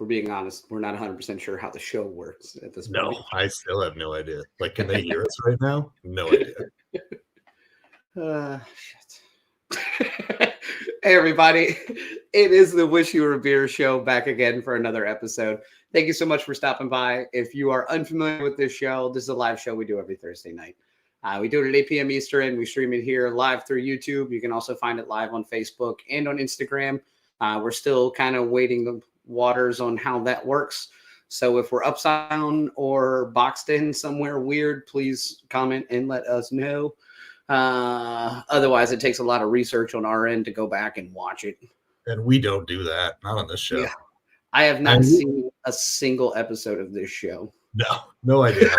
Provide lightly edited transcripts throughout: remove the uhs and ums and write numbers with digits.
for being honest, we're not 100% sure how the show works at this point. No, I still have no idea. Like, can they hear us right now? No idea. Shit. Hey, everybody. It is the Wish You Were a Beer show back again for another episode. Thank you so much for stopping by. If you are unfamiliar with this show, this is a live show we do every Thursday night. We do it at 8 p.m. Eastern. We stream it here live through YouTube. You can also find it live on Facebook and on Instagram. We're still kind of waiting the waters on how that works. So if we're upside down or boxed in somewhere weird, please comment and let us know. Otherwise, it takes a lot of research on our end to go back and watch it. And we don't do that. Not on this show. Yeah. I have not seen a single episode of this show. No idea.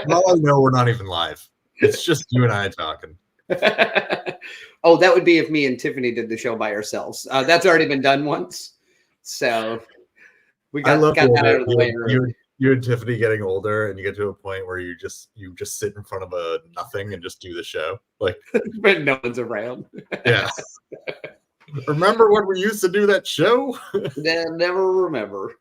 All I know, we're not even live. It's just you and I talking. Oh, that would be if me and Tiffany did the show by ourselves. That's already been done once. So we got that out of the way. You and Tiffany getting older, and you get to a point where you just sit in front of a nothing and just do the show, like, but no one's around. Yeah. Remember when we used to do that show? Never remember.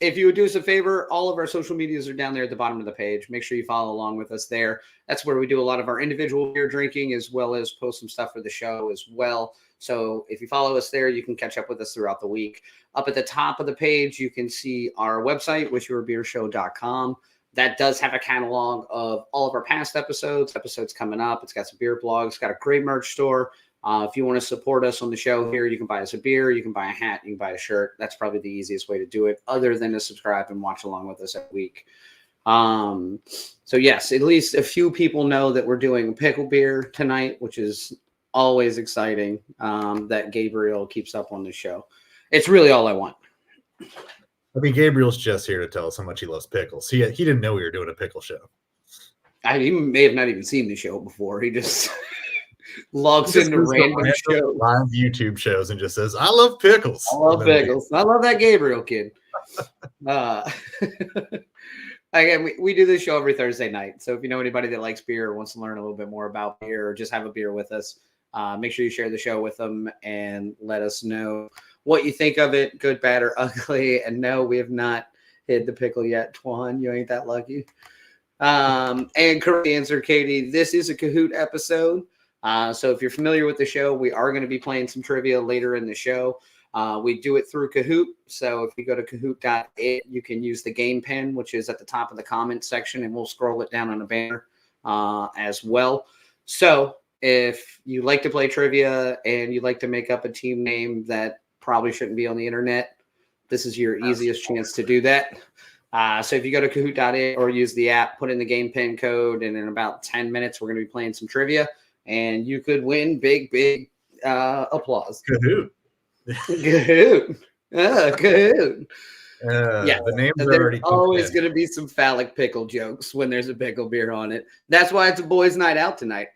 If you would do us a favor, all of our social medias are down there at the bottom of the page. Make sure you follow along with us there. That's where we do a lot of our individual beer drinking, as well as post some stuff for the show as well. So if you follow us there, you can catch up with us throughout the week. Up at the top of the page, you can see our website, wishyourbeershow.com. That does have a catalog of all of our past episodes coming up. It's got some beer blogs. It's got a great merch store. If you want to support us on the show here, you can buy us a beer, you can buy a hat, you can buy a shirt. That's probably the easiest way to do it, other than to subscribe and watch along with us every week. So yes, at least a few people know that we're doing pickle beer tonight, which is always exciting, that Gabriel keeps up on the show. It's really all I want. I mean, Gabriel's just here to tell us how much he loves pickles. He didn't know we were doing a pickle show. He may have not even seen the show before. He just logs into random shows, live YouTube shows, and just says, "I love pickles. I love pickles. I love that Gabriel kid." Again, we do this show every Thursday night. So if you know anybody that likes beer or wants to learn a little bit more about beer or just have a beer with us, make sure you share the show with them and let us know what you think of it, good, bad, or ugly. And no, we have not hid the pickle yet, Twan. You ain't that lucky. And correct answer, Katie. This is a Kahoot episode. So if you're familiar with the show, we are going to be playing some trivia later in the show. We do it through Kahoot. So if you go to kahoot.it, you can use the game pen, which is at the top of the comments section, and we'll scroll it down on a banner as well. So if you like to play trivia and you'd like to make up a team name that probably shouldn't be on the internet, this is your easiest chance to do that. So if you go to kahoot.it or use the app, put in the game pen code, and in about 10 minutes, we're going to be playing some trivia. And you could win big applause. Kahoot. Kahoot. Kahoot. Yeah, the names are there's already always going to be some phallic pickle jokes when there's a pickle beer on it. That's why it's a boys' night out tonight.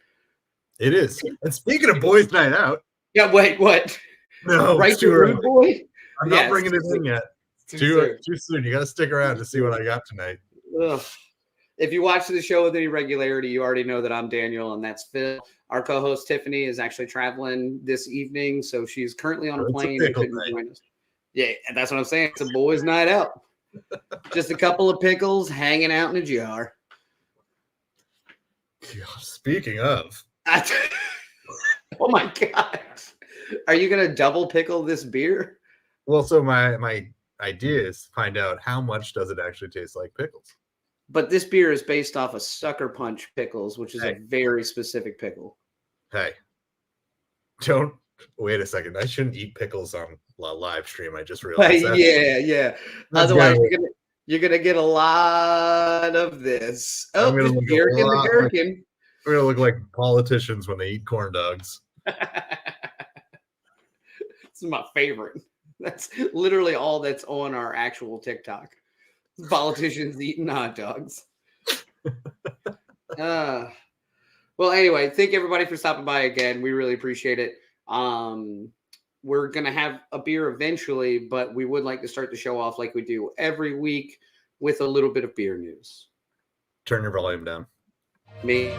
It is. And speaking of boys' night out. Yeah, wait, what? No, right to rude boy? I'm not bringing it in yet. Too soon. You got to stick around to see what I got tonight. Ugh. If you watch the show with any regularity, you already know that I'm Daniel and that's Phil. Our co-host Tiffany is actually traveling this evening, so she's currently on a plane and couldn't join us. Yeah, that's what I'm saying. It's a boys' night out. Just a couple of pickles hanging out in a jar. Speaking of. Oh my God. Are you going to double pickle this beer? Well, so my idea is to find out how much does it actually taste like pickles. But this beer is based off of SuckerPunch pickles, which is a very specific pickle. Hey, don't wait a second. I shouldn't eat pickles on live stream. I just realized that. Yeah. Otherwise, you're gonna get a lot of this. Oh, the gherkin. We're gonna look like politicians when they eat corn dogs. This is my favorite. That's literally all that's on our actual TikTok. Politicians eating hot dogs. Well, anyway, thank everybody for stopping by again. We really appreciate it. We're going to have a beer eventually, but we would like to start the show off like we do every week with a little bit of beer news. Turn your volume down. Me.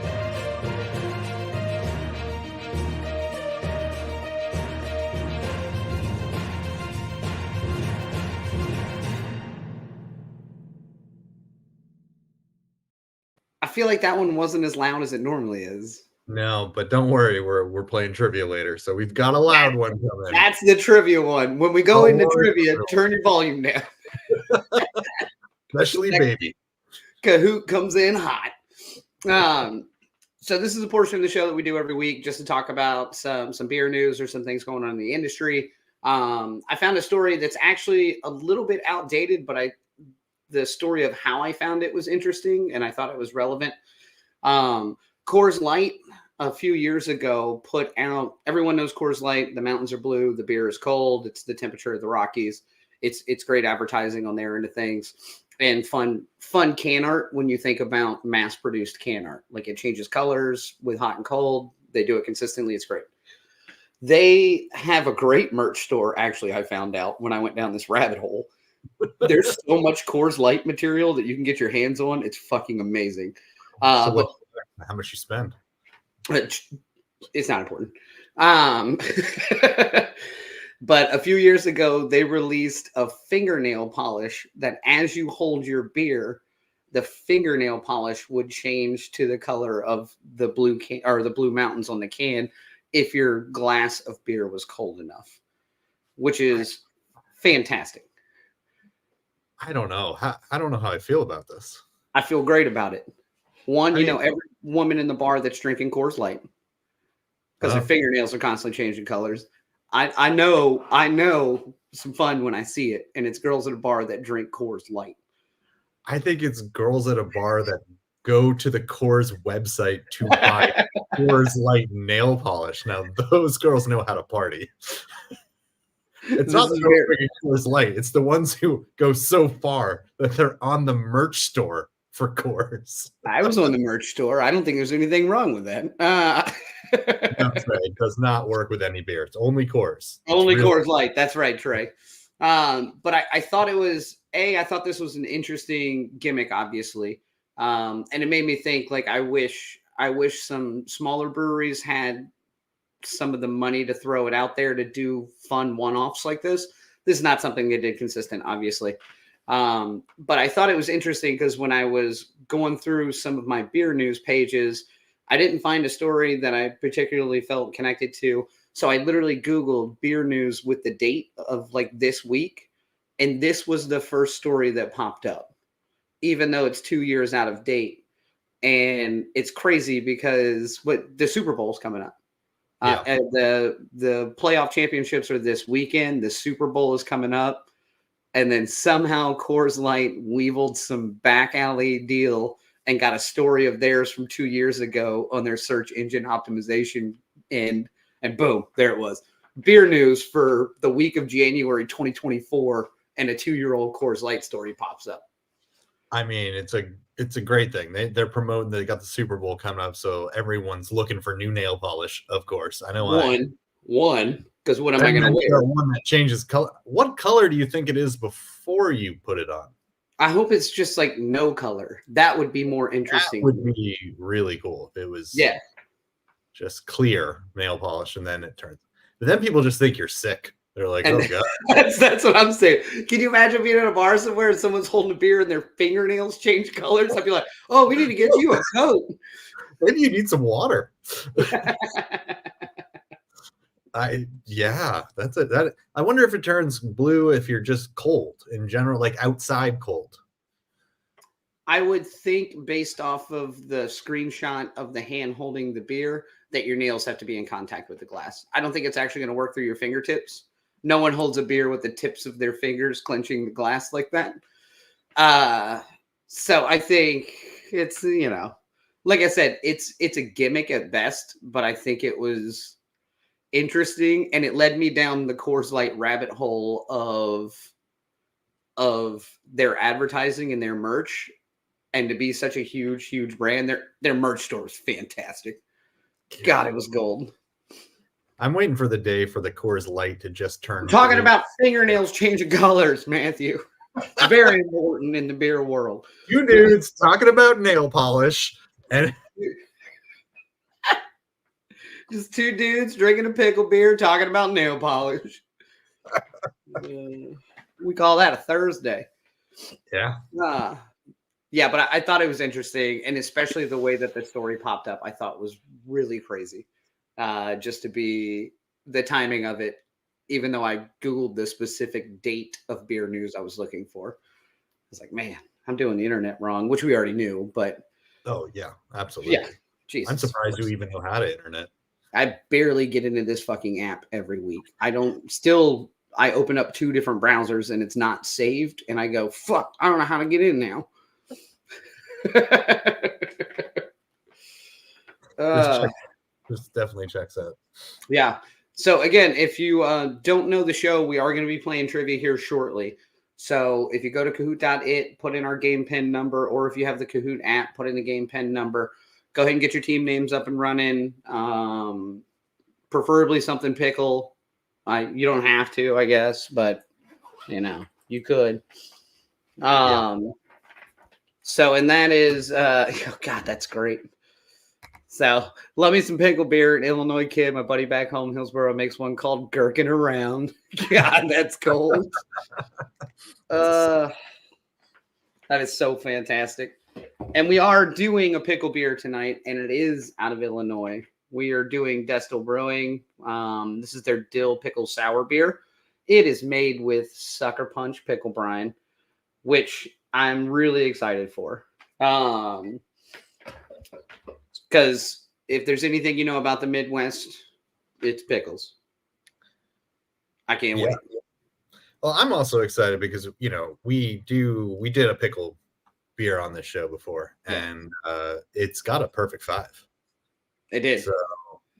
feel like that one wasn't as loud as it normally is. No, but don't worry, we're playing trivia later, so we've got a loud one coming. That's the trivia one. When we go into trivia, turn your volume down. Especially baby. Kahoot comes in hot. So this is a portion of the show that we do every week just to talk about some beer news or some things going on in the industry. I found a story that's actually a little bit outdated, but the story of how I found it was interesting and I thought it was relevant. Coors Light a few years ago put out, everyone knows Coors Light, the mountains are blue, the beer is cold, it's the temperature of the Rockies. It's great advertising on their end of things and fun can art when you think about mass produced can art. Like it changes colors with hot and cold. They do it consistently. It's great. They have a great merch store. Actually, I found out when I went down this rabbit hole. There's so much Coors Light material that you can get your hands on. It's fucking amazing. How much you spend? It's not important. But a few years ago, they released a fingernail polish that as you hold your beer, the fingernail polish would change to the color of the blue can or the blue mountains on the can if your glass of beer was cold enough, which is fantastic. I don't know. I don't know how I feel about this. I feel great about it. One, every woman in the bar that's drinking Coors Light because her fingernails are constantly changing colors. I know some fun when I see it, and it's girls at a bar that drink Coors Light. I think it's girls at a bar that go to the Coors website to buy Coors Light nail polish. Now, those girls know how to party. It's not the girls drinking Coors Light. It's the ones who go so far that they're on the merch store for Coors. I was on the merch store. I don't think there's anything wrong with that. That's right. It does not work with any beer. It's only Coors. Only Coors Light. That's right, Trey. But I thought I thought this was an interesting gimmick, obviously. And it made me think, like, I wish some smaller breweries had some of the money to throw it out there to do fun one-offs like this. This is not something they did consistent, obviously. But I thought it was interesting because when I was going through some of my beer news pages, I didn't find a story that I particularly felt connected to. So I literally Googled beer news with the date of like this week. And this was the first story that popped up, even though it's 2 years out of date. And it's crazy because the Super Bowl is coming up. And the playoff championships are this weekend. The Super Bowl is coming up. And then somehow Coors Light weaseled some back alley deal and got a story of theirs from 2 years ago on their search engine optimization. And boom, there it was. Beer news for the week of January 2024, and a 2-year-old Coors Light story pops up. I mean, it's a great thing. They're promoting. They got the Super Bowl coming up, so everyone's looking for new nail polish. Of course, I know. One. Because what am I going to wear? One that changes color. What color do you think it is before you put it on? I hope it's just like no color. That would be more interesting. That would be really cool if it was just clear nail polish, and then it turns. But then people just think you're sick. They're like, oh god. That's what I'm saying. Can you imagine being at a bar somewhere and someone's holding a beer and their fingernails change colors? I'd be like, oh, we need to get you a coat. Maybe you need some water. That's it. I wonder if it turns blue if you're just cold in general, like outside cold. I would think based off of the screenshot of the hand holding the beer that your nails have to be in contact with the glass. I don't think it's actually going to work through your fingertips. No one holds a beer with the tips of their fingers clenching the glass like that. So I think it's, like I said, it's a gimmick at best, but I think it was interesting, and it led me down the Coors Light rabbit hole of their advertising and their merch, and to be such a huge brand. Their merch store is fantastic. God, it was gold. I'm waiting for the day for the Coors Light to just turn. We're talking about fingernails changing colors, Matthew. Very important in the beer world. You dudes talking about nail polish and just two dudes drinking a pickle beer talking about nail polish. We call that a Thursday. Yeah. Yeah, but I thought it was interesting, and especially the way that the story popped up, I thought was really crazy. Just to be the timing of it, even though I Googled the specific date of beer news I was looking for. I was like, man, I'm doing the internet wrong, which we already knew, but Oh yeah, yeah, absolutely. Jesus. I'm surprised you even know how to internet. I barely get into this fucking app every week. I open up 2 different browsers and it's not saved, and I go, fuck, I don't know how to get in now. This definitely checks out. Yeah. So again, if you don't know the show, we are going to be playing trivia here shortly. So if you go to kahoot.it, put in our game pen number, or if you have the Kahoot app, put in the game pen number. Go ahead and get your team names up and running. Preferably something pickle. You don't have to, I guess, but you could. So, and that is, oh God, that's great. So, love me some pickle beer. An Illinois kid, my buddy back home, Hillsboro, makes one called Gherkin Around. God, that's cold. That is so fantastic. And we are doing a pickle beer tonight, and it is out of Illinois. We are doing Destihl Brewing. This is their Dill Pickle Sour Beer. It is made with SuckerPunch pickle brine, which I'm really excited for. Because if there's anything you know about the Midwest, it's pickles. I can't wait. Well, I'm also excited because we did a pickle beer on this show before, and it's got a perfect 5. It did. So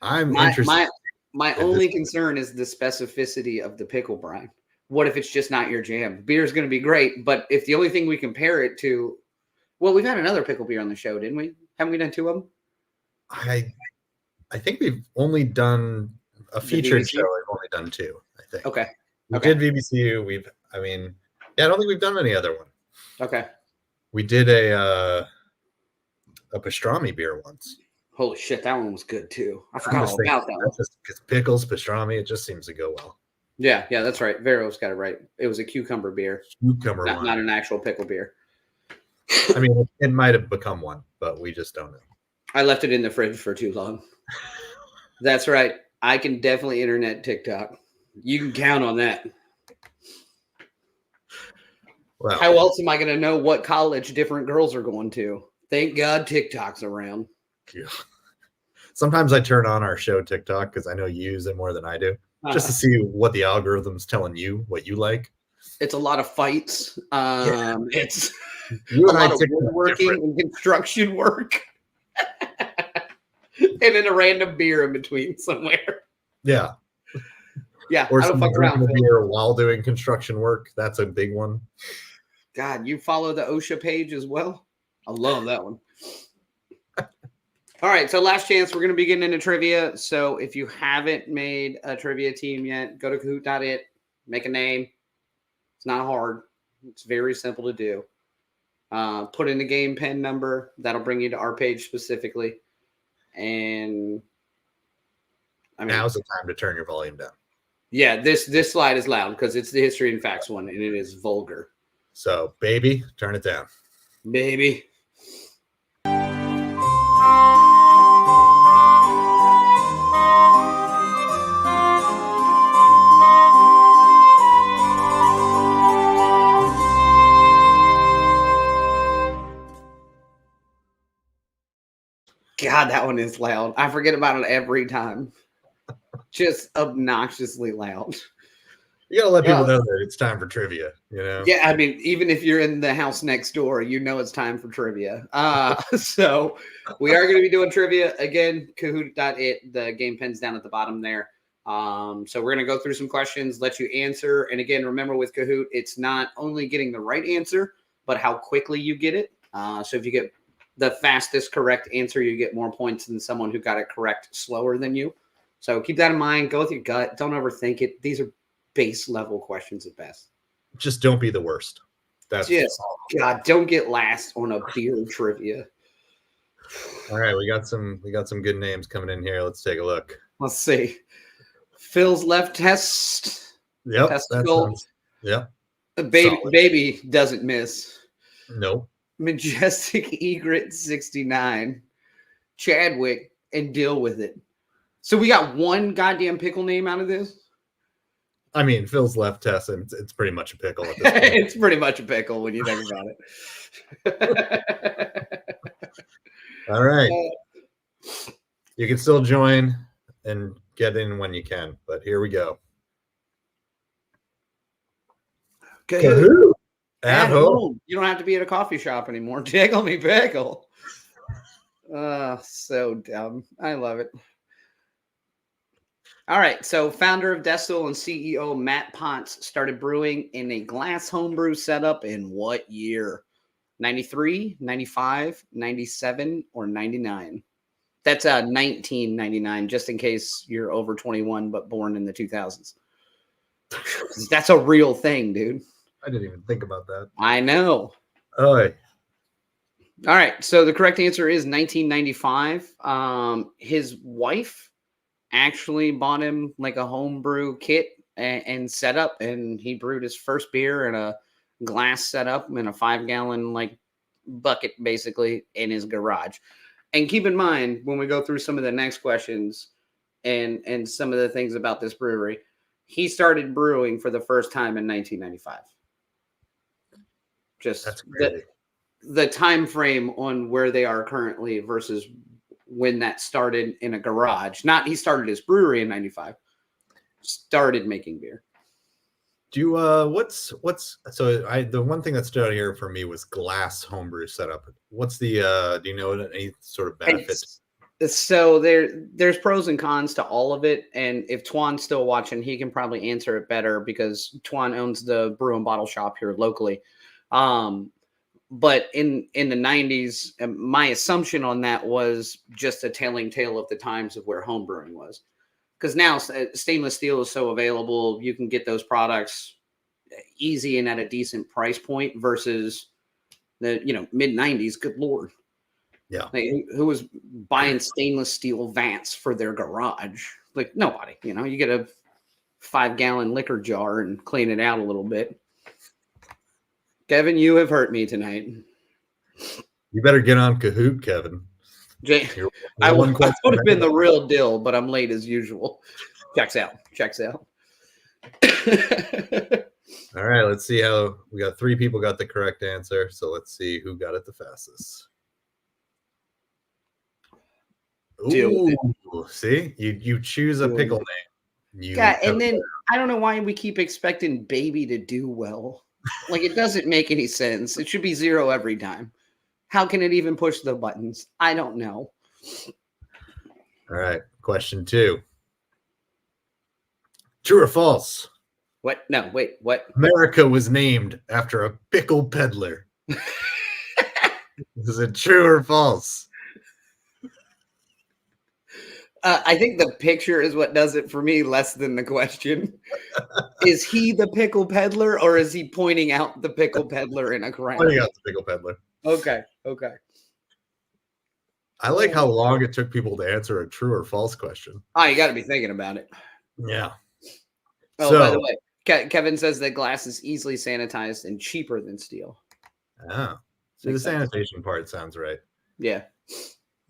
I'm interested. My only concern is the specificity of the pickle brine. What if it's just not your jam? Beer is going to be great, but if the only thing we compare it to, well, we've had another pickle beer on the show, didn't we? Haven't we done 2 of them? I think we've only done a featured show. I've only done 2. I think. Okay. We did VBCU. I don't think we've done any other one. Okay. We did a pastrami beer once. Holy shit, that one was good too. I forgot all about that one. Because pickles, pastrami, it just seems to go well. Yeah, that's right. Vero's got it right. It was a cucumber beer. Not an actual pickle beer. I mean, it might have become one, but we just don't know. I left it in the fridge for too long. That's right. I can definitely internet TikTok. You can count on that. Well, how else am I going to know what college different girls are going to? Thank God TikTok's around. Yeah. Sometimes I turn on our show TikTok because I know you use it more than I do, just to see what the algorithm's telling you, what you like. It's a lot of fights. It's a lot of woodworking and construction work. And then a random beer in between somewhere. Yeah. Yeah. Or some drinking beer while doing construction work. That's a big one. God, you follow the OSHA page as well? I love that one. All right, so last chance. We're going to be getting into trivia. So if you haven't made a trivia team yet, go to kahoot.it, make a name. It's not hard. It's very simple to do. Put in the game pen number. That'll bring you to our page specifically. And now's the time to turn your volume down. Yeah, this slide is loud because it's the history and facts one, and it is vulgar. So, baby, turn it down. Baby. God, that one is loud. I forget about it every time. Just obnoxiously loud. You gotta let people know that it's time for trivia, Yeah, I mean, even if you're in the house next door, it's time for trivia. So we are going to be doing trivia again. Kahoot.it, the game pen's down at the bottom there. So we're going to go through some questions, let you answer. And again, remember with Kahoot, it's not only getting the right answer, but how quickly you get it. So if you get the fastest correct answer, you get more points than someone who got it correct slower than you. So keep that in mind. Go with your gut. Don't overthink it. These are base level questions at best. Just don't be the worst. That's God, don't get last on a beer trivia. All right, we got some good names coming in here. Let's take a look. Let's see. Phil's left test. Yep. Testicle. Yep. Baby doesn't miss. Nope. Majestic Egret 69, Chadwick, and Deal With It. So we got one goddamn pickle name out of this? I mean, Phil's left test, and it's pretty much a pickle at this point. It's pretty much a pickle when you think about it. All right. You can still join and get in when you can, but here we go. Kahoot. At home. You don't have to be at a coffee shop anymore. Tickle me pickle. So dumb. I love it. All right. So founder of Destihl and CEO Matt Ponce started brewing in a glass homebrew setup in what year? 93, 95, 97, or 99? That's 1999, just in case you're over 21 but born in the 2000s. That's a real thing, dude. I didn't even think about that. I know. Oh. All right. So the correct answer is 1995. His wife actually bought him like a homebrew kit and setup, and he brewed his first beer in a glass setup in a 5-gallon like bucket, basically, in his garage. And keep in mind, when we go through some of the next questions and some of the things about this brewery, he started brewing for the first time in 1995. Just the time frame on where they are currently versus when that started in a garage. Not he started his brewery in 95. Started making beer. Do you the one thing that stood out here for me was glass homebrew setup. What's the do you know any sort of benefits? So there's pros and cons to all of it, and if Twan's still watching, he can probably answer it better because Twan owns the brew and bottle shop here locally. But in the 90s, my assumption on that was just a telling tale of the times of where home brewing was. Because now stainless steel is so available, you can get those products easy and at a decent price point versus the mid 90s. Good Lord. Yeah. Like, who was buying stainless steel vats for their garage? Like nobody, you get a 5-gallon liquor jar and clean it out a little bit. Kevin, you have hurt me tonight. You better get on Kahoot, Kevin. I would have been the real Dill, but I'm late as usual. Checks out. All right, let's see how we got 3 people got the correct answer. So let's see who got it the fastest. Ooh, see, you choose a pickle name. And then I don't know why we keep expecting baby to do well. Like it doesn't make any sense. It should be 0 every time. How can it even push the buttons? I don't know. All right. Question 2. True or false? What? No, wait, what? America was named after a pickle peddler. Is it true or false? I think the picture is what does it for me less than the question. Is he the pickle peddler or is he pointing out the pickle peddler in a crowd? Pointing out the pickle peddler. Okay. I like how long it took people to answer a true or false question. Oh, you got to be thinking about it. Yeah. Oh, by the way, Kevin says that glass is easily sanitized and cheaper than steel. Oh, so the sanitation part sounds right. Yeah.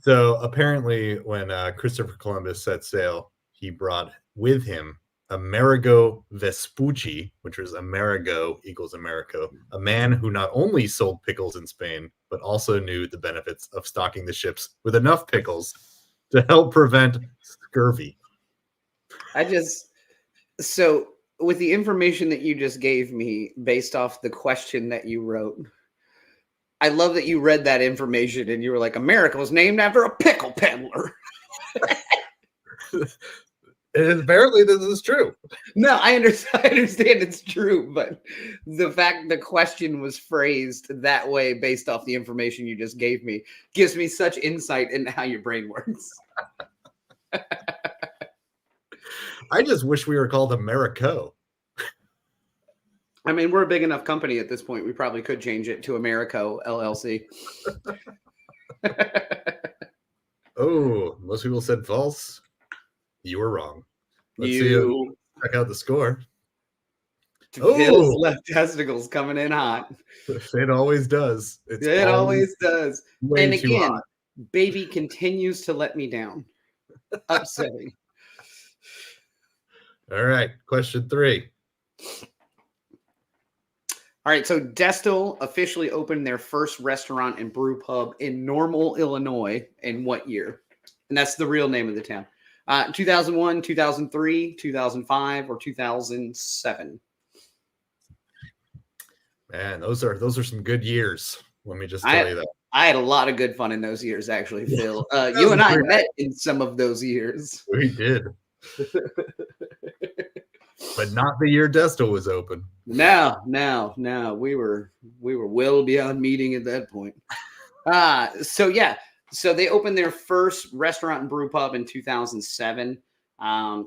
So apparently when Christopher Columbus set sail, he brought with him Amerigo Vespucci, which was Amerigo equals Americo, a man who not only sold pickles in Spain, but also knew the benefits of stocking the ships with enough pickles to help prevent scurvy. So with the information that you just gave me based off the question that you wrote, I love that you read that information and you were like, America was named after a pickle peddler. And apparently this is true. No, I understand it's true, but the fact the question was phrased that way based off the information you just gave me gives me such insight into how your brain works. I just wish we were called Americo. I mean, we're a big enough company at this point. We probably could change it to Americo LLC. Oh, most people said false. You were wrong. Let's check out the score. Bill's Oh, left testicles coming in hot. it always does. It always does. Way And too again, hot. baby continues to let me down. Upsetting. All right, question 3. All right, so Destihl officially opened their first restaurant and brew pub in Normal, Illinois in what year? And that's the real name of the town. 2001, 2003, 2005, or 2007? Man, those are some good years. Let me just tell you that. I had a lot of good fun in those years, actually, Phil. You and I met in some of those years. We did. But not the year Destihl was open. No. We were well beyond meeting at that point. So they opened their first restaurant and brew pub in 2007.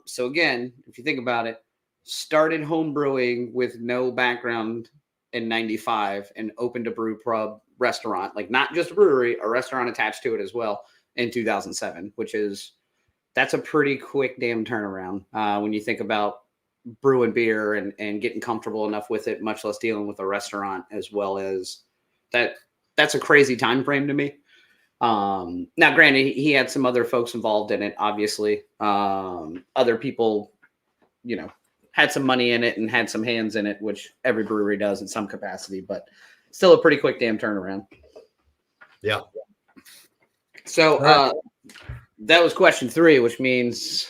So again, if you think about it, started home brewing with no background in 95 and opened a brew pub restaurant, like not just a brewery, a restaurant attached to it as well in 2007, that's a pretty quick damn turnaround when you think about brewing beer and getting comfortable enough with it, much less dealing with a restaurant as well as that. That's a crazy time frame to me. Now, granted, he had some other folks involved in it, obviously. Other people, had some money in it and had some hands in it, which every brewery does in some capacity, but still a pretty quick damn turnaround. Yeah. So that was question 3, which means...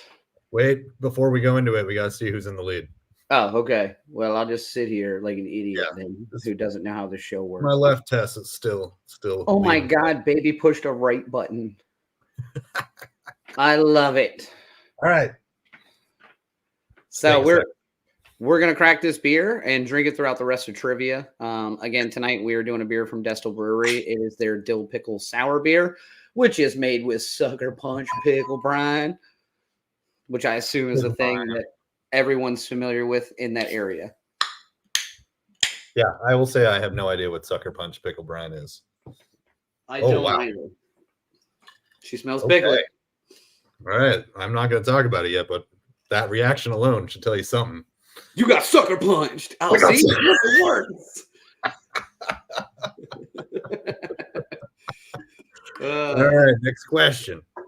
Wait, before we go into it, we got to see who's in the lead. Oh, okay. Well, I'll just sit here like an idiot who doesn't know how the show works. My left test is still. Oh my God, baby pushed a right button. I love it. All right. So we're gonna crack this beer and drink it throughout the rest of trivia. Again, tonight we are doing a beer from Destihl Brewery. It is their Dill Pickle Sour Beer, which is made with SuckerPunch pickle brine, which I assume is a thing that everyone's familiar with in that area. Yeah, I will say I have no idea what SuckerPunch pickle brine is. I don't either. She smells pickly. All right. I'm not going to talk about it yet, but that reaction alone should tell you something. You got sucker punched. I'll see. It works. All right. Next question. All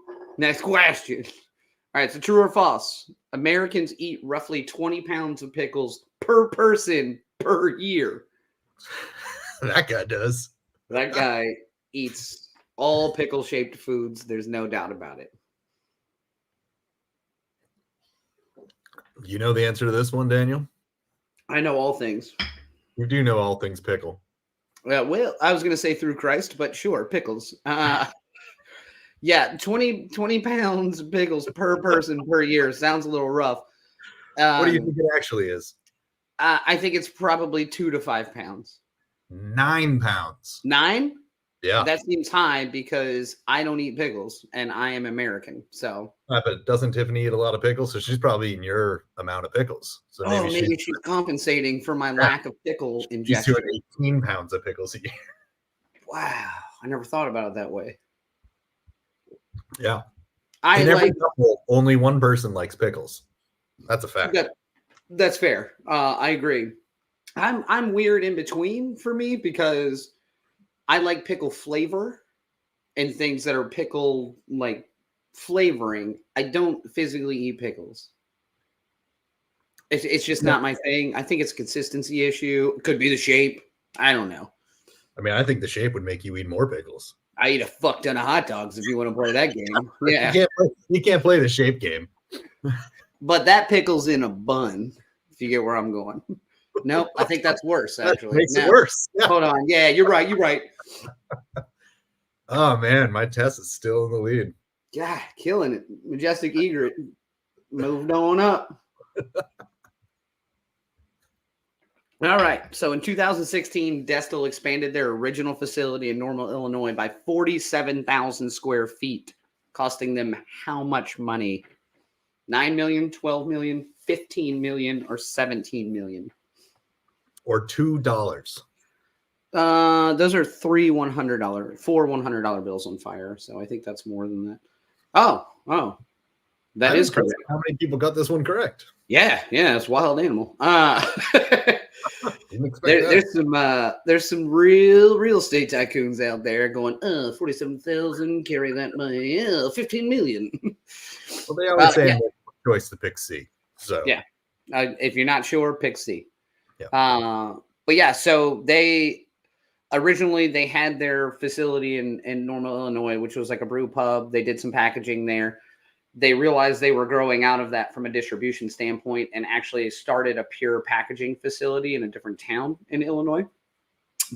right. So true or false? Americans eat roughly 20 pounds of pickles per person per year. That guy does. That guy eats all pickle-shaped foods. There's no doubt about it. You know the answer to this one, Daniel? I know all things. You do know all things pickle. Well, I was going to say through Christ, but sure, pickles. Yeah, 20 pounds of pickles per person per year. Sounds a little rough. What do you think it actually is? I think it's probably 2 to 5 pounds. 9 pounds. 9? Yeah. That seems high because I don't eat pickles and I am American. So. But doesn't Tiffany eat a lot of pickles? So she's probably eating your amount of pickles. So maybe she's compensating for my lack of pickle ingestion. She's doing 18 pounds of pickles a year. Wow. I never thought about it that way. Yeah. In every couple, only one person likes pickles. That's a fact. That's fair. I agree. I'm weird in between for me because I like pickle flavor and things that are pickle like flavoring. I don't physically eat pickles. It's just not my thing. I think it's a consistency issue. Could be the shape. I don't know. I mean, I think the shape would make you eat more pickles. I eat a fuck ton of hot dogs if you want to play that game. Yeah. You can't play the shape game. But that pickle's in a bun, if you get where I'm going. Nope, I think that's worse, actually. That makes it worse. Yeah. Hold on. Yeah, you're right. Oh, man, my test is still in the lead. Yeah, killing it. Majestic Egret moved on up. All right. So in 2016, Destihl expanded their original facility in Normal, Illinois by 47,000 square feet, costing them how much money? 9 million, 12 million, 15 million, or 17 million? Or $2. Those are four $100 bills on fire. So I think that's more than that. Oh, that is correct. How many people got this one correct? Yeah, it's wild animal. Didn't expect that. There's some real estate tycoons out there going, 47,000, carry that money, 15 million. Well, they always say choice to pick C. So yeah, if you're not sure, pick C. Yeah. But yeah, so they originally had their facility in Normal, Illinois, which was like a brew pub. They did some packaging there. They realized they were growing out of that from a distribution standpoint and actually started a pure packaging facility in a different town in Illinois.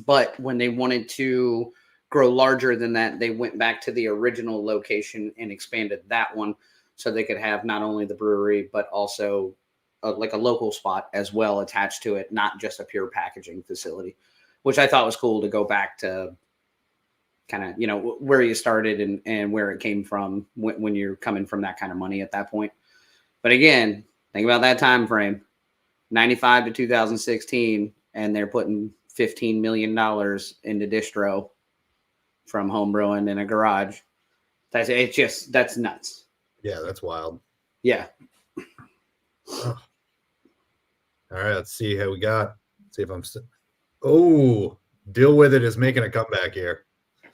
But when they wanted to grow larger than that, they went back to the original location and expanded that one so they could have not only the brewery, but also like a local spot as well attached to it, not just a pure packaging facility, which I thought was cool to go back to kind of, where you started and where it came from when you're coming from that kind of money at that point. But again, think about that time frame, 95 to 2016, and they're putting $15 million into distro from home brewing in a garage. That's nuts. Yeah, that's wild. Yeah. Oh. All right, let's see how we got. See if I'm still. Oh, Deal With It is making a comeback here.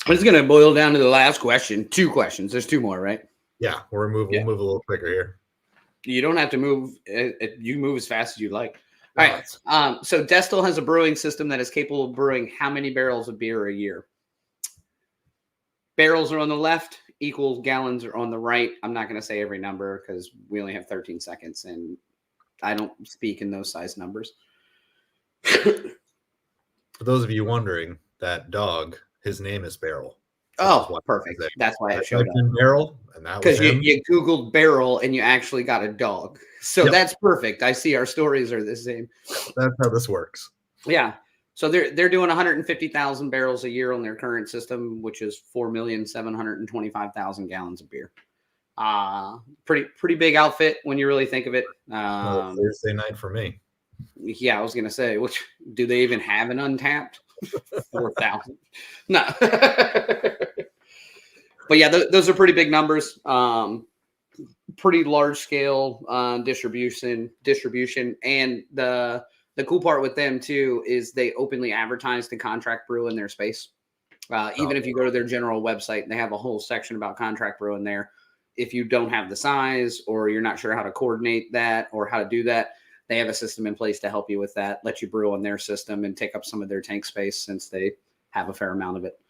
It's going to boil down to the last question. 2 questions. There's 2 more, right? Yeah, we'll move a little quicker here. You don't have to move. You move as fast as you like. All right. So Destihl has a brewing system that is capable of brewing how many barrels of beer a year? Barrels are on the left, equals gallons are on the right. I'm not going to say every number because we only have 13 seconds and I don't speak in those size numbers. For those of you wondering, that dog, his name is Barrel. Oh, perfect. That's why I showed up. Barrel, and that was because you Googled barrel and you actually got a dog. So that's perfect. I see our stories are the same. That's how this works. Yeah. So they're doing 150,000 barrels a year on their current system, which is 4,725,000 gallons of beer. Pretty big outfit when you really think of it. Thursday night for me. Yeah, I was gonna say, which do they even have an Untapped? 4,000. No. But yeah, those are pretty big numbers. Pretty large scale distribution, and the cool part with them too is they openly advertise to contract brew in their space. Even if you go to their general website, they have a whole section about contract brew in there. If you don't have the size or you're not sure how to coordinate that or how to do that, they have a system in place to help you with that, let you brew on their system and take up some of their tank space since they have a fair amount of it.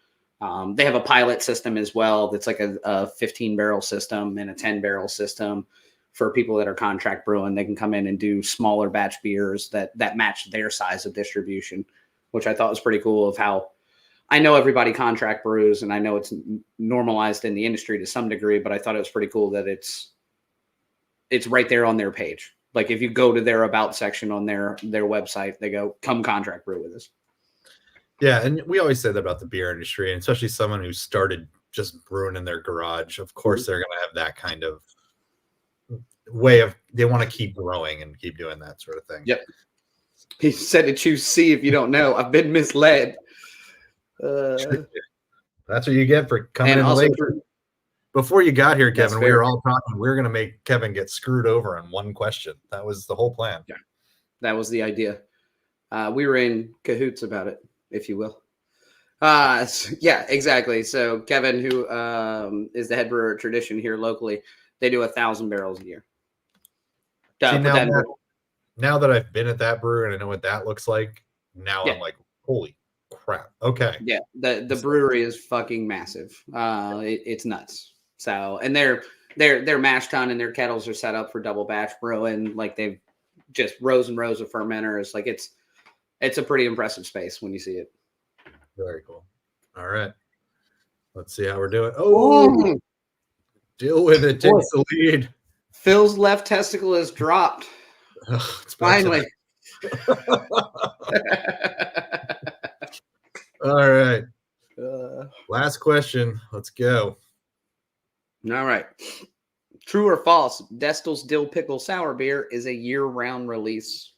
They have a pilot system as well. That's like a 15 barrel system and a 10 barrel system for people that are contract brewing. They can come in and do smaller batch beers that match their size of distribution, which I thought was pretty cool of how I know everybody contract brews and I know it's normalized in the industry to some degree, but I thought it was pretty cool that it's right there on their page. Like if you go to their about section on their website, they go, come contract brew with us. Yeah. And we always say that about the beer industry, and especially someone who started just brewing in their garage. Of course, they're going to have that kind of way of, they want to keep growing and keep doing that sort of thing. Yep. He said to choose C if you don't know. I've been misled. That's what you get for coming in late. Before you got here, Kevin, we were all talking. We were going to make Kevin get screwed over on one question. That was the whole plan. Yeah, that was the idea. We were in cahoots about it, if you will. Yeah, exactly. So Kevin, who is the head brewer at Tradition here locally, they do 1,000 barrels a year. See, now that I've been at that brewery and I know what that looks like, now I'm like, holy crap. Okay. Yeah, the brewery is fucking massive. It's nuts. So, and their mash tun and their kettles are set up for double batch brewing. Like they've just rows and rows of fermenters. Like it's a pretty impressive space when you see it. Very cool. All right. Let's see how we're doing. Oh, Deal With It takes the lead. Phil's left testicle is dropped. Finally. All right. Last question. Let's go. All right. True or false? Destihl's Dill Pickle Sour Beer is a year-round release.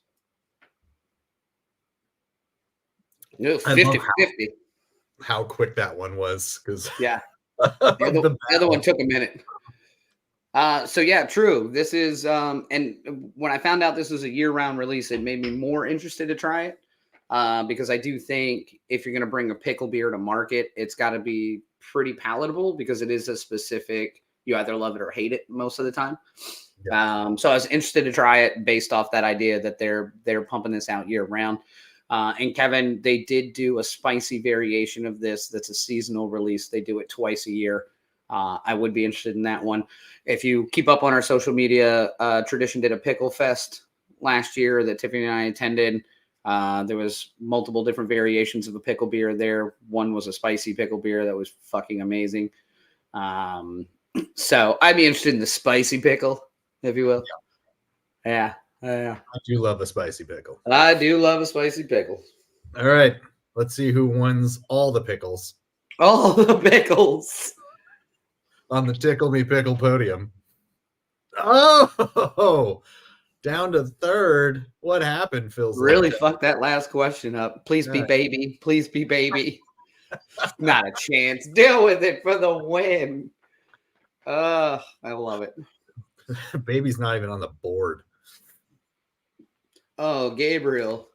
50-50. How quick that one was. Yeah. The other one took a minute. So yeah, true. This is and when I found out this was a year-round release, it made me more interested to try it. because I do think if you're going to bring a pickle beer to market, it's got to be pretty palatable because it is a specific, you either love it or hate it most of the time. So I was interested to try it based off that idea that they're pumping this out year round. And Kevin, they did do a spicy variation of this. That's a seasonal release. They do it twice a year. I would be interested in that one. If you keep up on our social media, Tradition did a pickle fest last year that Tiffany and I attended. There was multiple different variations of a pickle beer there. One was a spicy pickle beer that was fucking amazing. So I'd be interested in the spicy pickle, if you will. Yeah. I do love a spicy pickle. I do love a spicy pickle. All right. Let's see who wins all the pickles. All the pickles. On the Tickle Me Pickle podium. Oh, down to third. What happened, Phil? Really fucked that last question up. Please be baby. Please be baby. Not a chance. Deal with it for the win. I love it. Baby's not even on the board. Oh, Gabriel.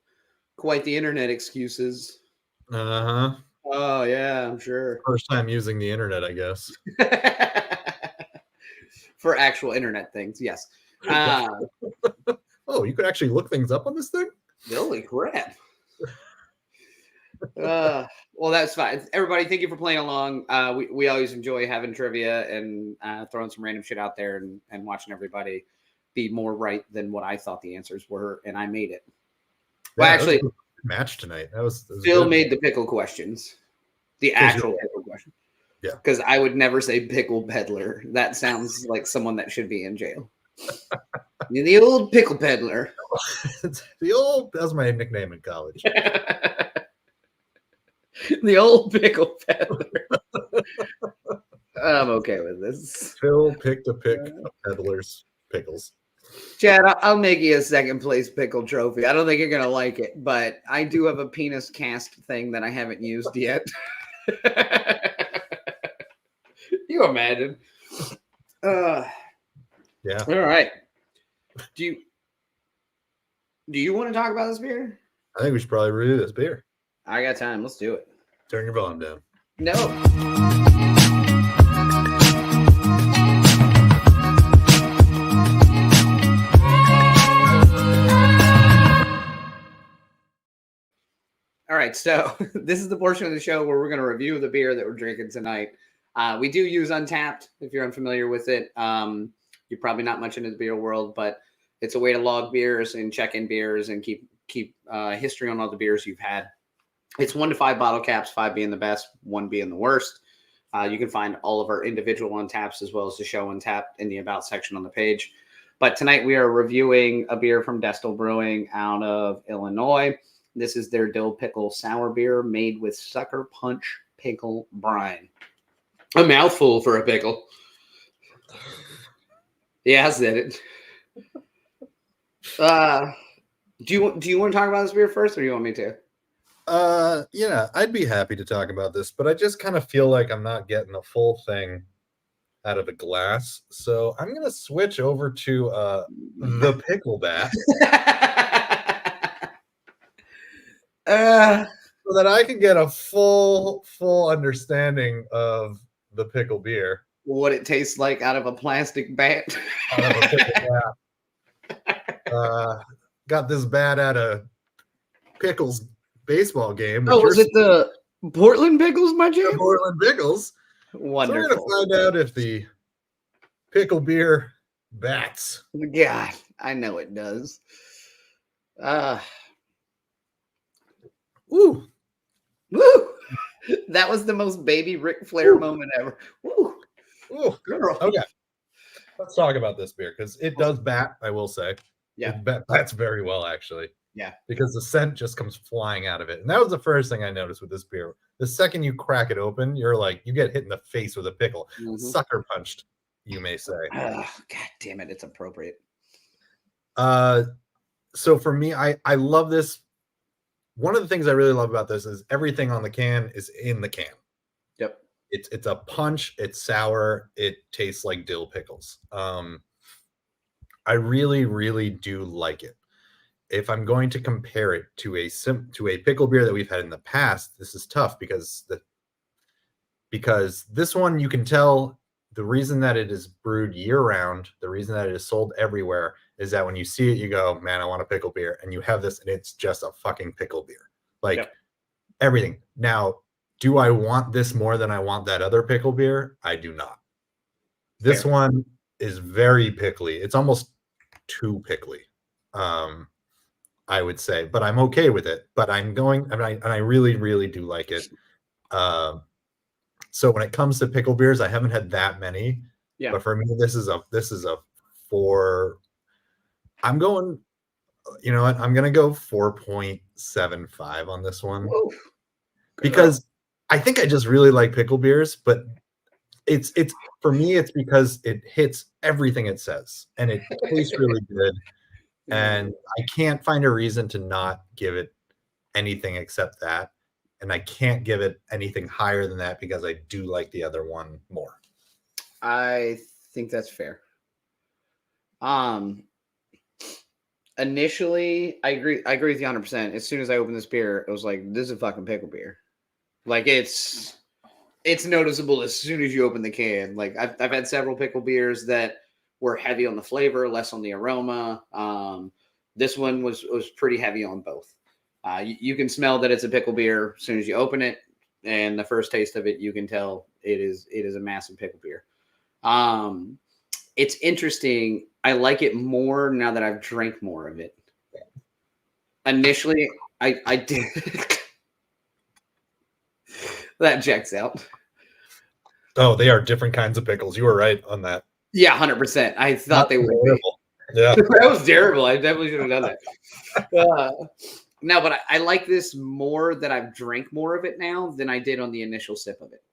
Quite the internet excuses. Uh-huh. Oh, yeah, I'm sure. First time using the internet, I guess. For actual internet things, yes. Oh, you could actually look things up on this thing? Holy crap. Well, that's fine. Everybody, thank you for playing along. We always enjoy having trivia and throwing some random shit out there and watching everybody be more right than what I thought the answers were, and I made it. Well, yeah, actually, match tonight. That was Phil good. made the pickle questions, the actual pickle question. Yeah, because I would never say pickle peddler. That sounds like someone that should be in jail. The old pickle peddler. That was my nickname in college. The old pickle peddler. I'm okay with this. Phil picked a pick of peddlers pickles. Chad, I'll make you a second place pickle trophy. I don't think you're going to like it, but I do have a penis cast thing that I haven't used yet. You imagine. Yeah. All right. Do you want to talk about this beer? I think we should probably review this beer. I got time. Let's do it. Turn your volume down. No. All right, so this is the portion of the show where we're going to review the beer that we're drinking tonight. We do use Untappd, if you're unfamiliar with it. You're probably not much into the beer world, but it's a way to log beers and check in beers and keep history on all the beers you've had. It's 1 to 5 bottle caps, 5 being the best, 1 being the worst. You can find all of our individual Untaps as well as the show Untappd in the About section on the page. But tonight we are reviewing a beer from Destihl Brewing out of Illinois. This is their Dill Pickle Sour Beer made with SuckerPunch pickle brine. A mouthful for a pickle. Yeah, I said it. Do you want to talk about this beer first, or do you want me to? Yeah, I'd be happy to talk about this, but I just kind of feel like I'm not getting a full thing out of a glass. So I'm going to switch over to the pickle bath. So that I can get a full understanding of the pickle beer. What it tastes like out of a plastic bat. Out of a pickle bat. Got this bat at a Pickles baseball game. Oh, was it the Portland Pickles, my jam? Portland Pickles. Wonderful. So we're going to find out if the pickle beer bats. God, I know it does. Woo. Woo. That was the most baby Ric Flair moment ever. Woo. Ooh, Girl. Okay. Let's talk about this beer because it does bat, I will say. Yeah. It bats very well, actually. Yeah. Because the scent just comes flying out of it. And that was the first thing I noticed with this beer. The second you crack it open, you're like, you get hit in the face with a pickle. Mm-hmm. Sucker punched, you may say. God damn it. It's appropriate. So for me, I love this. One of the things I really love about this is everything on the can is in the can. Yep. It's a punch. It's sour. It tastes like dill pickles. I really, really do like it. if I'm going to compare it to a pickle beer that we've had in the past, this is tough because this one, you can tell the reason that it is brewed year round, the reason that it is sold everywhere is that when you see it, you go, man, I want a pickle beer. And you have this and it's just a fucking pickle beer. Like everything. Now, do I want this more than I want that other pickle beer? I do not. This one is very pickly. It's almost too pickly. I would say, but I'm okay with it. But I'm going, and I really, really do like it. So when it comes to pickle beers, I haven't had that many. Yeah. But for me, this is a 4. I'm going, you know what? I'm gonna go 4.75 on this one. Whoa. Because I think I just really like pickle beers, but it's for me, it's because it hits everything it says and it tastes really good. And I can't find a reason to not give it anything except that. And I can't give it anything higher than that because I do like the other one more. I think that's fair. Initially, I agree with you 100%. As soon as I opened this beer, it was like, this is a fucking pickle beer. Like it's noticeable as soon as you open the can. Like I've had several pickle beers that were heavy on the flavor, less on the aroma. This one was pretty heavy on both. You can smell that it's a pickle beer as soon as you open it, and the first taste of it, you can tell it is a massive pickle beer. It's interesting. I like it more now that I've drank more of it. Initially, I did. That checks out. Oh, they are different kinds of pickles. You were right on that. Yeah, 100%. I thought they were terrible. Yeah, that was terrible. I definitely should have done that. No, but I like this more that I've drank more of it now than I did on the initial sip of it.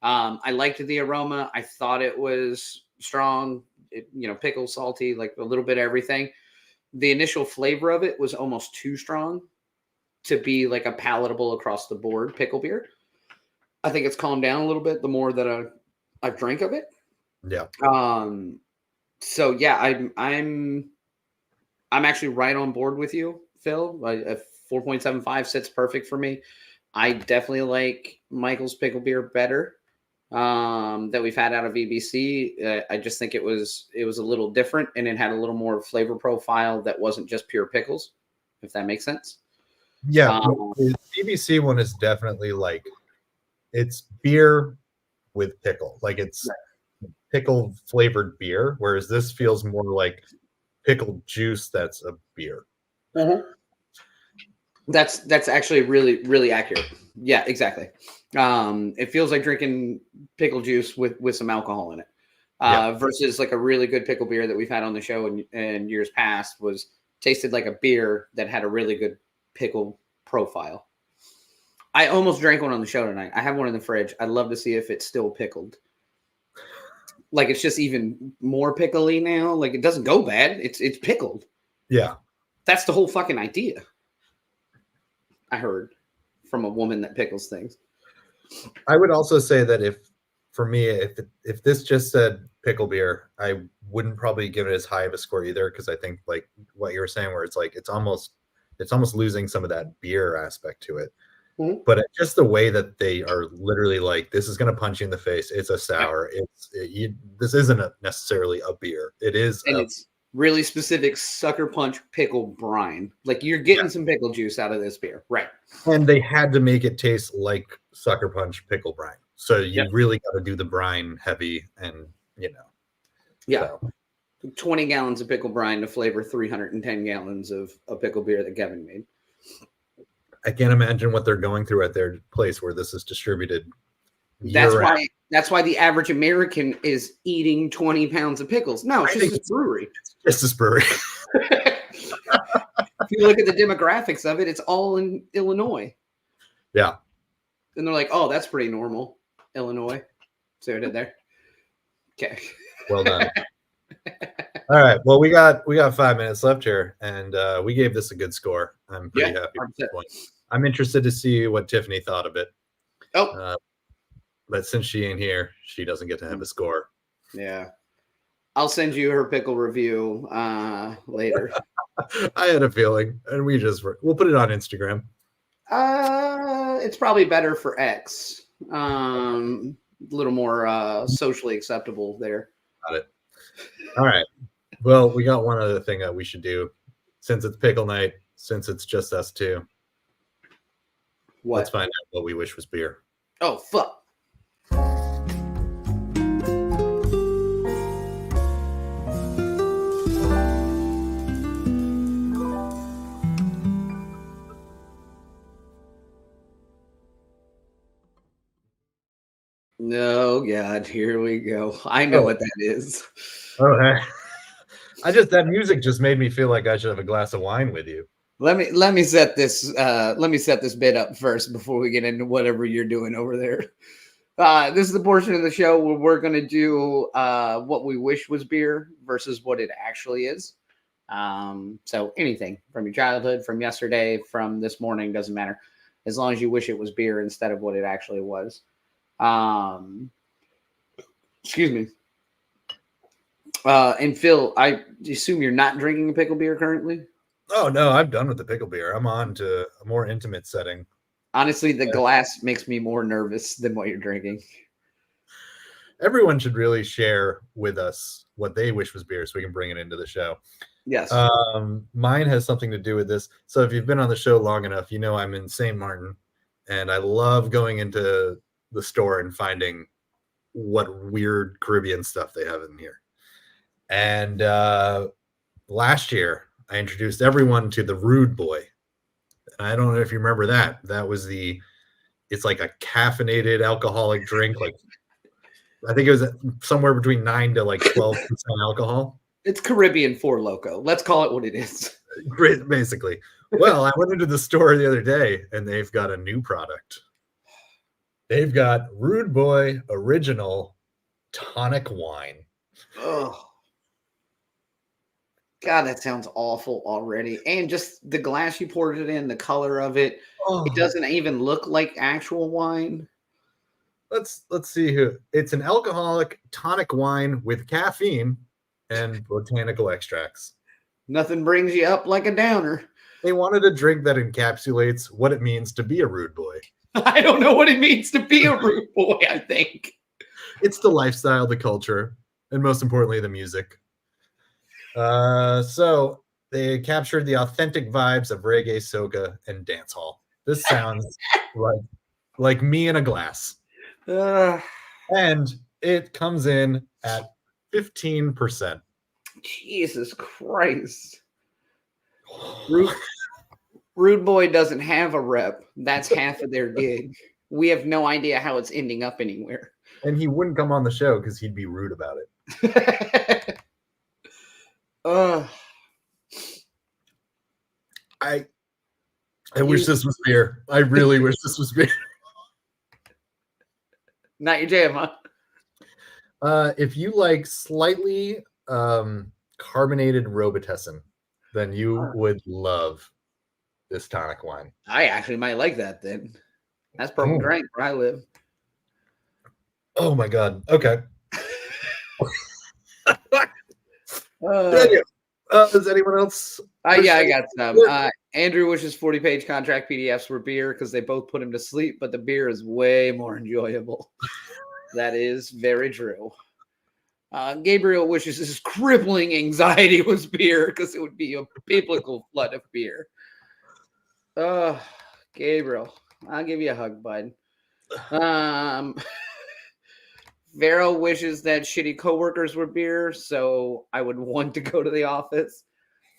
I liked the aroma. I thought it was strong, pickle, salty, like a little bit of everything. The initial flavor of it was almost too strong to be like a palatable across the board pickle beer. I think it's calmed down a little bit the more that I've drank of it. Yeah. So yeah, I'm actually right on board with you, Phil. A 4.75 sits perfect for me. I definitely like Michael's pickle beer better that we've had out of EBC. I just think it was a little different and it had a little more flavor profile that wasn't just pure pickles, if that makes sense. Yeah, the EBC one is definitely like it's beer with pickle, like it's pickle flavored beer, whereas this feels more like pickled juice that's a beer. Mm-hmm. That's actually really, really accurate. Yeah, exactly. It feels like drinking pickle juice with some alcohol in it. Versus like a really good pickle beer that we've had on the show in years past was tasted like a beer that had a really good pickle profile. I almost drank one on the show tonight. I have one in the fridge. I'd love to see if it's still pickled. Like it's just even more pickly now. Like it doesn't go bad. It's pickled. Yeah. That's the whole fucking idea. I heard from a woman that pickles things. I would also say that if this just said pickle beer, I wouldn't probably give it as high of a score either, because I think like what you were saying, where it's like it's almost losing some of that beer aspect to it. Mm-hmm. But just the way that they are literally like, this is going to punch you in the face. It's a sour. This isn't necessarily a beer. It is. And it's really specific sucker punch pickle brine. Like you're getting some pickle juice out of this beer. Right. And they had to make it taste like sucker punch pickle brine. So you really got to do the brine heavy and, Yeah. So. 20 gallons of pickle brine to flavor 310 gallons of a pickle beer that Kevin made. I can't imagine what they're going through at their place where this is distributed. That's why the average American is eating 20 pounds of pickles. No, it's just this brewery. It's this brewery. If you look at the demographics of it, it's all in Illinois. Yeah. And they're like, oh, that's pretty normal. Illinois. See what I did there? Okay. Well done. All right. Well, we got 5 minutes left here, and we gave this a good score. I'm pretty happy with this one. I'm interested to see what Tiffany thought of it. Oh. But since she ain't here, she doesn't get to have a score. Yeah. I'll send you her pickle review later. I had a feeling, and we'll put it on Instagram. It's probably better for X. A little more socially acceptable there. Got it. All right. Well, we got one other thing that we should do, since it's pickle night, since it's just us two. What? Let's find out what we wish was beer. Oh, fuck. No, God, here we go. I know what that is. Okay. That music just made me feel like I should have a glass of wine with you. Let me set this bit up first before we get into whatever you're doing over there. This is the portion of the show where we're going to do what we wish was beer versus what it actually is. So anything from your childhood, from yesterday, from this morning, doesn't matter. As long as you wish it was beer instead of what it actually was. Excuse me. And Phil, I assume you're not drinking a pickle beer currently? Oh, no, I'm done with the pickle beer. I'm on to a more intimate setting. Honestly, the glass makes me more nervous than what you're drinking. Everyone should really share with us what they wish was beer so we can bring it into the show. Yes. Mine has something to do with this. So if you've been on the show long enough, you know I'm in St. Martin, and I love going into the store and finding what weird Caribbean stuff they have in here. And last year, I introduced everyone to the Rude Boy. And I don't know if you remember that. That was it's like a caffeinated alcoholic drink. Like, I think it was somewhere between 9 to like 12% alcohol. It's Caribbean Four Loko. Let's call it what it is. Basically. Well, I went into the store the other day, and they've got a new product. They've got Rude Boy Original Tonic Wine. Oh, God, that sounds awful already. And just the glass you poured it in, the color of it, it doesn't even look like actual wine. Let's see who. It's an alcoholic tonic wine with caffeine and botanical extracts. Nothing brings you up like a downer. They wanted a drink that encapsulates what it means to be a rude boy. I don't know what it means to be a rude boy, I think. It's the lifestyle, the culture, and most importantly, the music. So they captured the authentic vibes of reggae, soca, and dancehall. This sounds like me in a glass. And it comes in at 15%. Jesus Christ. Rude Boy doesn't have a rep. That's half of their gig. We have no idea how it's ending up anywhere. And he wouldn't come on the show because he'd be rude about it. I wish this was beer. I really wish this was beer. Not your jam, huh? If you like slightly carbonated Robitussin, then you would love this tonic wine. I actually might like that then. That's purple drink where I live. Oh my God. Okay. Does anyone else? Yeah, I got some. Andrew wishes 40-page contract PDFs were beer because they both put him to sleep, but the beer is way more enjoyable. That is very true. Gabriel wishes his crippling anxiety was beer because it would be a biblical flood of beer. Gabriel, I'll give you a hug, bud. Vero wishes that shitty coworkers were beer, so I would want to go to the office.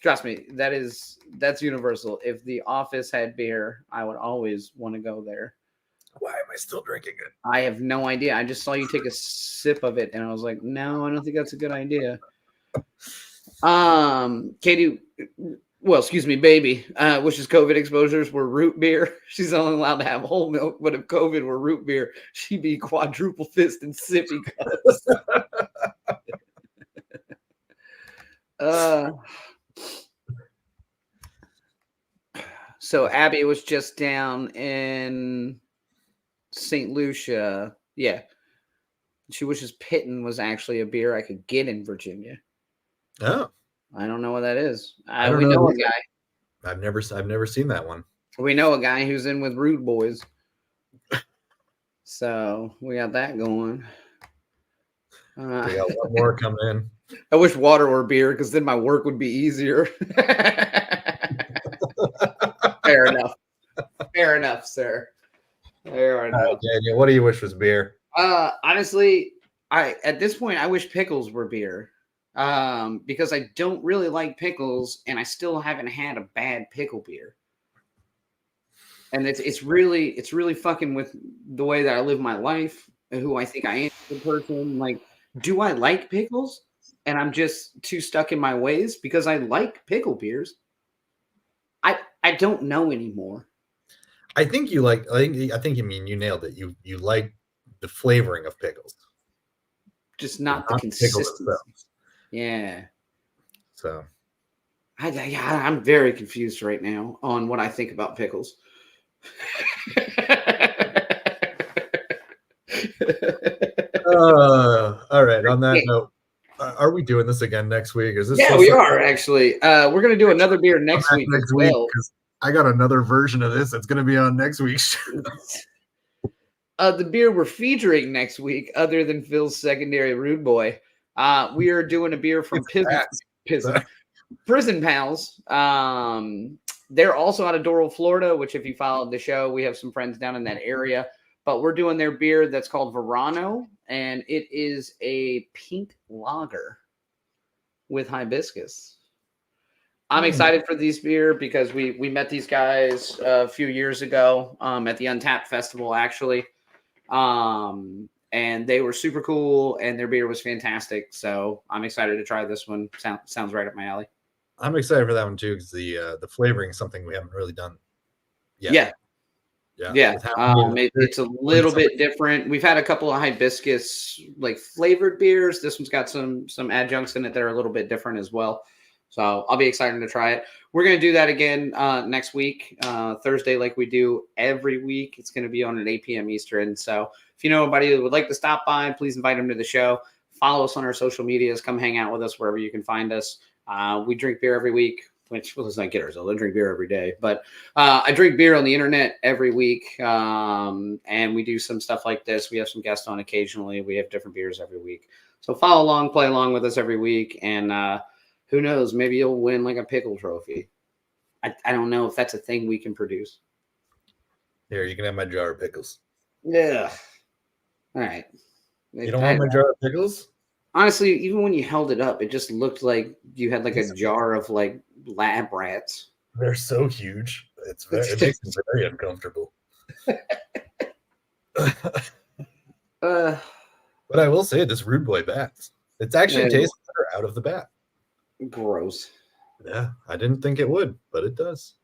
Trust me, that's universal. If the office had beer, I would always want to go there. Why am I still drinking it? I have no idea. I just saw you take a sip of it, and I was like, no, I don't think that's a good idea. Katie, well, excuse me, baby, wishes COVID exposures were root beer. She's only allowed to have whole milk, but if COVID were root beer, she'd be quadruple fist and sippy cups. So Abby was just down in St. Lucia. Yeah. She wishes Pitton was actually a beer I could get in Virginia. Oh. I don't know what that is. I don't We know know a either. guy. I've never seen that one. We know a guy who's in with Rude Boys. So we got that going. We got one more coming in. I wish water were beer because then my work would be easier. Fair enough. Fair enough, sir. Fair enough. All right, Daniel, what do you wish was beer? Honestly, at this point I wish pickles were beer. Because I don't really like pickles and I still haven't had a bad pickle beer. And it's really fucking with the way that I live my life and who I think I am as a person. Like, do I like pickles? And I'm just too stuck in my ways because I like pickle beers. I don't know anymore. I think you like. I think you mean you nailed it. You like the flavoring of pickles, Just not the the pickles consistency. themselves. Yeah. So I'm very confused right now on what I think about pickles. All right. On that note, are we doing this again next week? Is this? Yeah, we are actually. We're gonna do another beer next week. Because I got another version of this that's gonna be on next week's show. The beer we're featuring next week, other than Phil's secondary Rude Boy, we are doing a beer from Prison Pals. They're also out of Doral, Florida, which if you followed the show, we have some friends down in that area. But we're doing their beer that's called Verano, and it is a pink lager with hibiscus. I'm excited for these beer because we met these guys a few years ago at the Untapped Festival, actually. And they were super cool, and their beer was fantastic. So I'm excited to try this one. Sounds right up my alley. I'm excited for that one too because the flavoring is something we haven't really done yet. Yeah. It's a little bit different. We've had a couple of hibiscus like flavored beers. This one's got some adjuncts in it that are a little bit different as well. So I'll be excited to try it. We're going to do that again next week, Thursday, like we do every week. It's going to be on at 8 p.m. Eastern. So if you know anybody that would like to stop by, please invite them to the show. Follow us on our social medias. Come hang out with us wherever you can find us. We drink beer every week, which let's not get ourselves. I drink beer every day, but I drink beer on the internet every week. And we do some stuff like this. We have some guests on occasionally. We have different beers every week. So follow along, play along with us every week. And who knows, maybe you'll win like a pickle trophy. I don't know if that's a thing we can produce. Here, you can have my jar of pickles. Yeah. All right. You don't want my jar of pickles? Honestly, even when you held it up, it just looked like you had like a jar of like lab rats. They're so huge. It makes me very uncomfortable. But I will say this Rude Boy bat. It's actually tastes better out of the bat. Gross. Yeah, I didn't think it would, but it does.